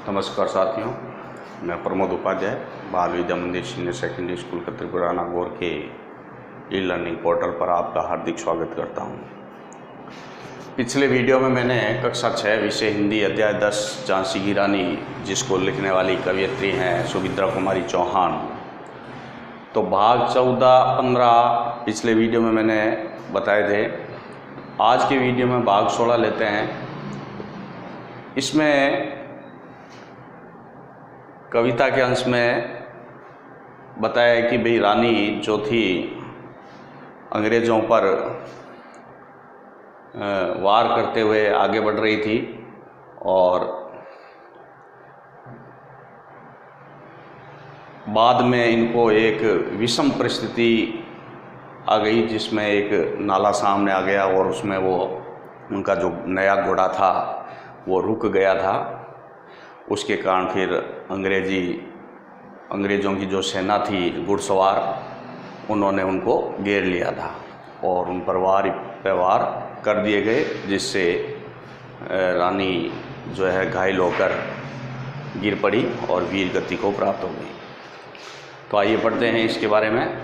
नमस्कार साथियों, मैं प्रमोद उपाध्याय बाल विद्या मंदिर सीनियर सेकेंडरी स्कूल कतरीपुरा नागौर के ई लर्निंग पोर्टल पर आपका हार्दिक स्वागत करता हूं। पिछले वीडियो में मैंने कक्षा 6 विषय हिंदी अध्याय 10 झांसी की रानी, जिसको लिखने वाली कवयित्री हैं सुमित्रा कुमारी चौहान, तो भाग 14, 15 पिछले वीडियो में मैंने बताए थे। आज के वीडियो में भाग 16 लेते हैं। इसमें कविता के अंश में बताया कि भाई रानी जो थी अंग्रेज़ों पर वार करते हुए आगे बढ़ रही थी और बाद में इनको एक विषम परिस्थिति आ गई, जिसमें एक नाला सामने आ गया और उसमें वो उनका जो नया घोड़ा था वो रुक गया था। उसके कारण फिर अंग्रेज़ों की जो सेना थी घुड़सवार, उन्होंने उनको घेर लिया था और उन पर वार कर दिए गए, जिससे रानी जो है घायल होकर गिर पड़ी और वीर गति को प्राप्त हो गई। तो आइए पढ़ते हैं इसके बारे में।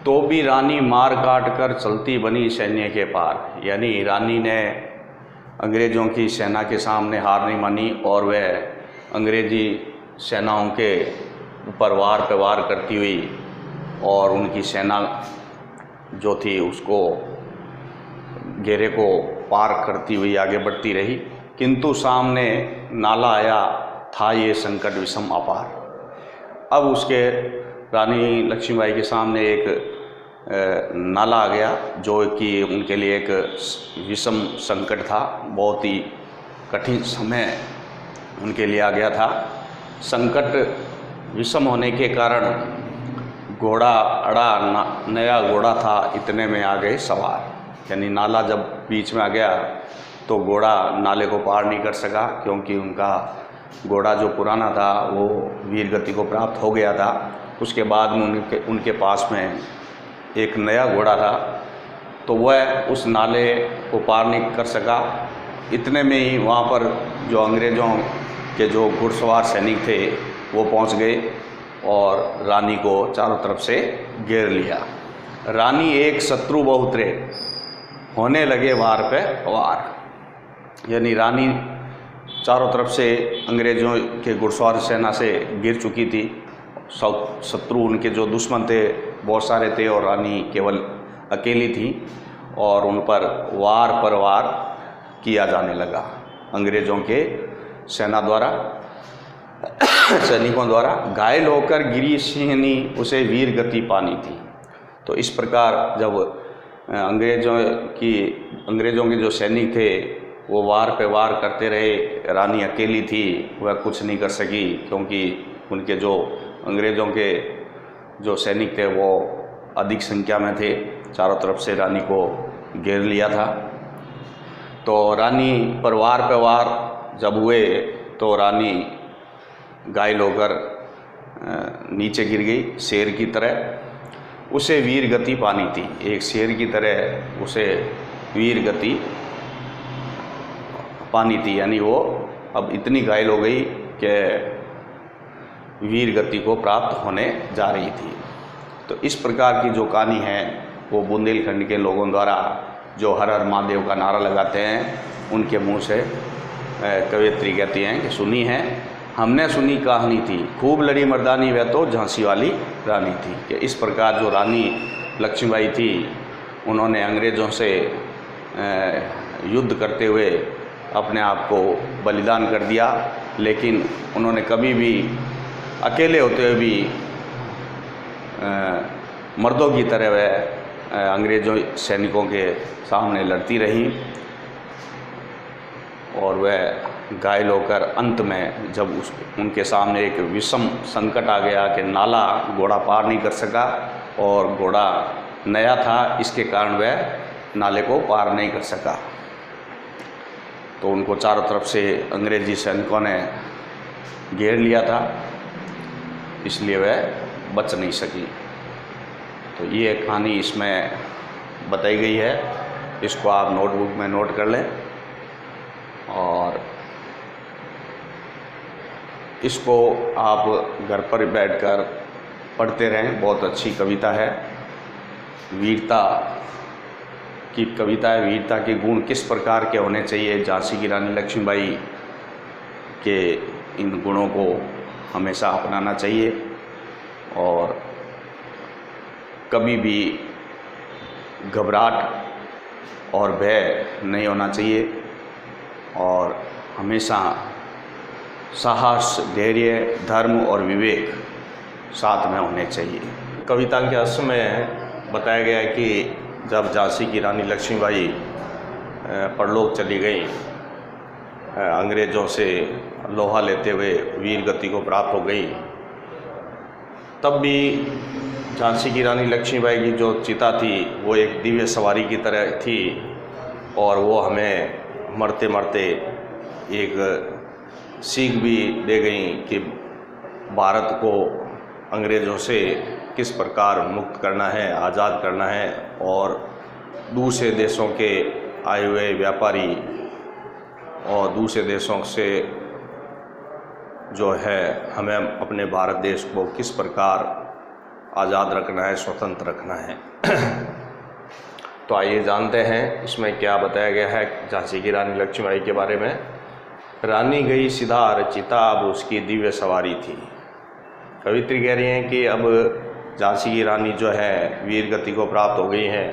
तो भी रानी मार काट कर चलती बनी सैन्य के पार, यानी रानी ने अंग्रेज़ों की सेना के सामने हार नहीं मानी और वह अंग्रेज़ी सेनाओं के ऊपर वार पे वार करती हुई और उनकी सेना जो थी उसको घेरे को पार करती हुई आगे बढ़ती रही। किंतु सामने नाला आया था, ये संकट विषम अपार। अब उसके रानी लक्ष्मीबाई के सामने एक नाला आ गया, जो कि उनके लिए एक विषम संकट था। बहुत ही कठिन समय उनके लिए आ गया था। संकट विषम होने के कारण घोड़ा अड़ा, नया घोड़ा था, इतने में आ गए सवार। यानी नाला जब बीच में आ गया तो घोड़ा नाले को पार नहीं कर सका, क्योंकि उनका घोड़ा जो पुराना था वो वीर गति को प्राप्त हो गया था। उसके बाद में उनके पास में एक नया घोड़ा था, तो वह उस नाले को पार नहीं कर सका। इतने में ही वहाँ पर जो अंग्रेज़ों के जो घुड़सवार सैनिक थे वो पहुँच गए और रानी को चारों तरफ से घेर लिया। रानी एक शत्रु बहुतरे, होने लगे वार पे वार। यानी रानी चारों तरफ से अंग्रेज़ों के घुड़सवार सेना से गिर चुकी थी। शत्रु उनके जो दुश्मन थे बहुत सारे थे और रानी केवल अकेली थी, और उन पर वार किया जाने लगा अंग्रेज़ों के सैनिकों द्वारा। घायल होकर गिरी सिंहनी, उसे वीर गति पानी थी। तो इस प्रकार जब अंग्रेज़ों के जो सैनिक थे वो वार पे वार करते रहे, रानी अकेली थी, वह कुछ नहीं कर सकी, क्योंकि उनके जो अंग्रेज़ों के जो सैनिक थे वो अधिक संख्या में थे। चारों तरफ से रानी को घेर लिया था। तो रानी पर वार पे वार जब हुए तो रानी घायल होकर नीचे गिर गई शेर की तरह। उसे वीर गति पानी थी, एक शेर की तरह उसे वीर गति पानी थी। यानी वो अब इतनी घायल हो गई कि वीर गति को प्राप्त होने जा रही थी। तो इस प्रकार की जो कहानी है वो बुंदेलखंड के लोगों द्वारा जो हर हर महादेव का नारा लगाते हैं, उनके मुंह से कवयित्री कहती हैं कि सुनी है हमने, सुनी कहानी थी, खूब लड़ी मर्दानी, वह तो झांसी वाली रानी थी। कि इस प्रकार जो रानी लक्ष्मीबाई थी, उन्होंने अंग्रेज़ों से युद्ध करते हुए अपने आप को बलिदान कर दिया, लेकिन उन्होंने कभी भी अकेले होते हुए भी मर्दों की तरह वह अंग्रेज़ों सैनिकों के सामने लड़ती रहीं। और वह घायल होकर अंत में जब उनके सामने एक विषम संकट आ गया कि नाला घोड़ा पार नहीं कर सका और घोड़ा नया था, इसके कारण वह नाले को पार नहीं कर सका, तो उनको चारों तरफ से अंग्रेज़ी सैनिकों ने घेर लिया था, इसलिए वह बच नहीं सकी। तो ये कहानी इसमें बताई गई है। इसको आप नोटबुक में नोट कर लें और इसको आप घर पर बैठकर पढ़ते रहें। बहुत अच्छी कविता है, वीरता की कविता है। वीरता के गुण किस प्रकार के होने चाहिए, झांसी की रानी लक्ष्मीबाई के इन गुणों को हमेशा अपनाना चाहिए और कभी भी घबराहट और भय नहीं होना चाहिए और हमेशा साहस, धैर्य, धर्म और विवेक साथ में होने चाहिए। कविता के अंश में बताया गया है कि जब झांसी की रानी लक्ष्मीबाई परलोक चली गई, अंग्रेज़ों से लोहा लेते हुए वीर गति को प्राप्त हो गई, तब भी झांसी की रानी लक्ष्मीबाई की जो चिता थी वो एक दिव्य सवारी की तरह थी और वो हमें मरते मरते एक सीख भी दे गई कि भारत को अंग्रेज़ों से किस प्रकार मुक्त करना है, आज़ाद करना है और दूसरे देशों के आए हुए व्यापारी और दूसरे देशों से जो है हमें अपने भारत देश को किस प्रकार आज़ाद रखना है, स्वतंत्र रखना है। तो आइए जानते हैं इसमें क्या बताया गया है झांसी की रानी लक्ष्मीबाई के बारे में। रानी गई सिधार चिता, अब उसकी दिव्य सवारी थी। कवित्री कह रही हैं कि अब झांसी की रानी जो है वीर गति को प्राप्त हो गई हैं।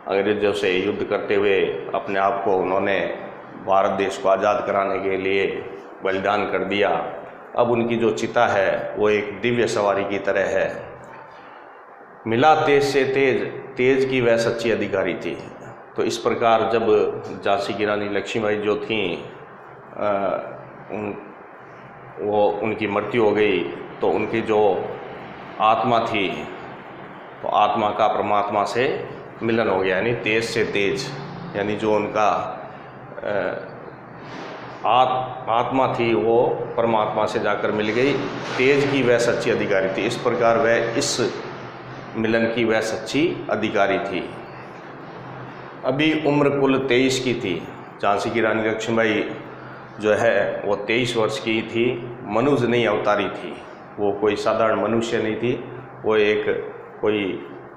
अंग्रेज़ों से युद्ध करते हुए अपने आप को उन्होंने भारत देश को आज़ाद कराने के लिए बलिदान कर दिया। अब उनकी जो चिता है वो एक दिव्य सवारी की तरह है। मिला तेज से तेज, तेज की वह सच्ची अधिकारी थी। तो इस प्रकार जब झांसी की रानी लक्ष्मीबाई जो थीं वो उनकी मृत्यु हो गई तो उनकी जो आत्मा थी तो आत्मा का परमात्मा से मिलन हो गया, यानी तेज से तेज, यानी जो उनका आत्मा थी वो परमात्मा से जाकर मिल गई। तेज की वह सच्ची अधिकारी थी, इस प्रकार वह इस मिलन की वह सच्ची अधिकारी थी। अभी उम्र कुल 23 की थी। झांसी की रानी लक्ष्मीबाई जो है वो 23 वर्ष की थी। मनुष्य नहीं अवतारी थी, वो कोई साधारण मनुष्य नहीं थी, वो एक कोई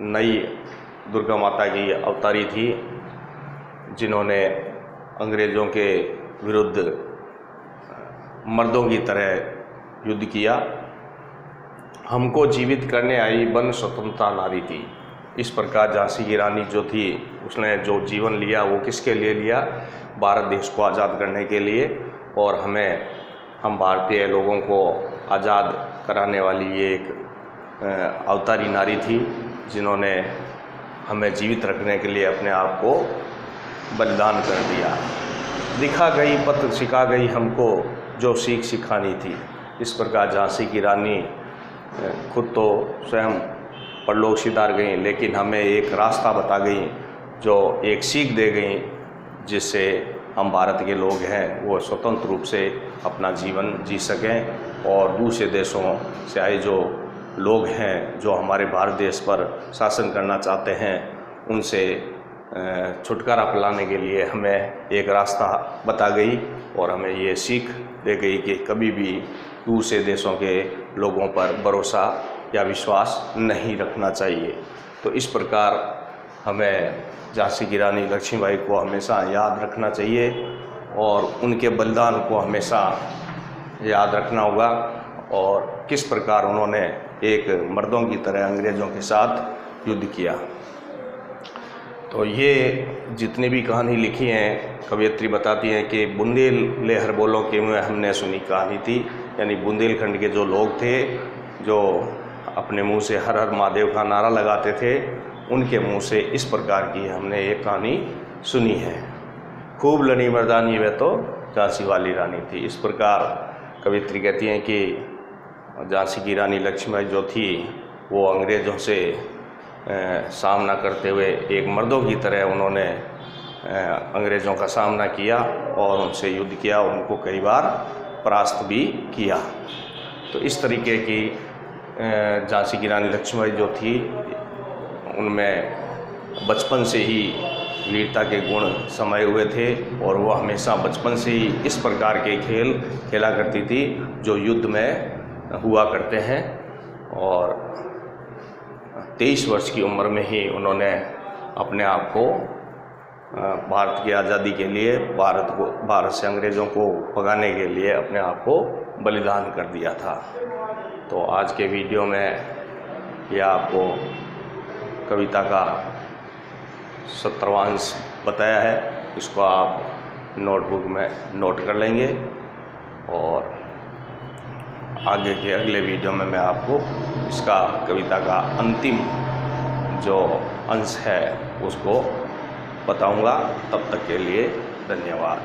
नई दुर्गा माता की अवतारी थी जिन्होंने अंग्रेज़ों के विरुद्ध मर्दों की तरह युद्ध किया। हमको जीवित करने आई बन स्वतंत्रता नारी थी। इस प्रकार झांसी की रानी जो थी उसने जो जीवन लिया वो किसके लिए लिया, भारत देश को आज़ाद करने के लिए। और हम भारतीय लोगों को आज़ाद कराने वाली ये एक अवतारी नारी थी जिन्होंने हमें जीवित रखने के लिए अपने आप को बलिदान कर दिया। दिखा गई पथ सिखा गई हमको जो सीख सिखानी थी। इस प्रकार झांसी की रानी खुद तो स्वयं परलोक सिधार गई, लेकिन हमें एक रास्ता बता गई, जो एक सीख दे गई, जिससे हम भारत के लोग हैं वो स्वतंत्र रूप से अपना जीवन जी सकें और दूसरे देशों से आए जो लोग हैं जो हमारे भारत देश पर शासन करना चाहते हैं उनसे छुटकारा पाने के लिए हमें एक रास्ता बता गई और हमें ये सीख दे गई कि कभी भी दूसरे देशों के लोगों पर भरोसा या विश्वास नहीं रखना चाहिए। तो इस प्रकार हमें झांसी की रानी लक्ष्मीबाई को हमेशा याद रखना चाहिए और उनके बलिदान को हमेशा याद रखना होगा और किस प्रकार उन्होंने एक मर्दों की तरह अंग्रेज़ों के साथ युद्ध किया। तो ये जितनी भी कहानी लिखी हैं कवयित्री बताती हैं कि बुंदेल बोलों के में हमने सुनी कहानी थी, यानी बुंदेलखंड के जो लोग थे जो अपने मुंह से हर हर महादेव का नारा लगाते थे, उनके मुंह से इस प्रकार की हमने एक कहानी सुनी है। खूब लड़ी मर्दानी वह तो झांसी वाली रानी थी। इस प्रकार कवित्री कहती हैं कि झांसी की रानी लक्ष्मीबाई जो थी वो अंग्रेज़ों से सामना करते हुए एक मर्दों की तरह उन्होंने अंग्रेज़ों का सामना किया और उनसे युद्ध किया, उनको कई बार परास्त भी किया। तो इस तरीके की झांसी की रानी लक्ष्मीबाई जो थी उनमें बचपन से ही वीरता के गुण समाये हुए थे और वो हमेशा बचपन से ही इस प्रकार के खेल खेला करती थी जो युद्ध में हुआ करते हैं। और 23 वर्ष की उम्र में ही उन्होंने अपने आप को भारत की आज़ादी के लिए, भारत से अंग्रेज़ों को भगाने के लिए अपने आप को बलिदान कर दिया था। तो आज के वीडियो में यह आपको कविता का 17वां अंश बताया है, इसको आप नोटबुक में नोट कर लेंगे और आगे के अगले वीडियो में मैं आपको इसका कविता का अंतिम जो अंश है उसको बताऊंगा। तब तक के लिए धन्यवाद।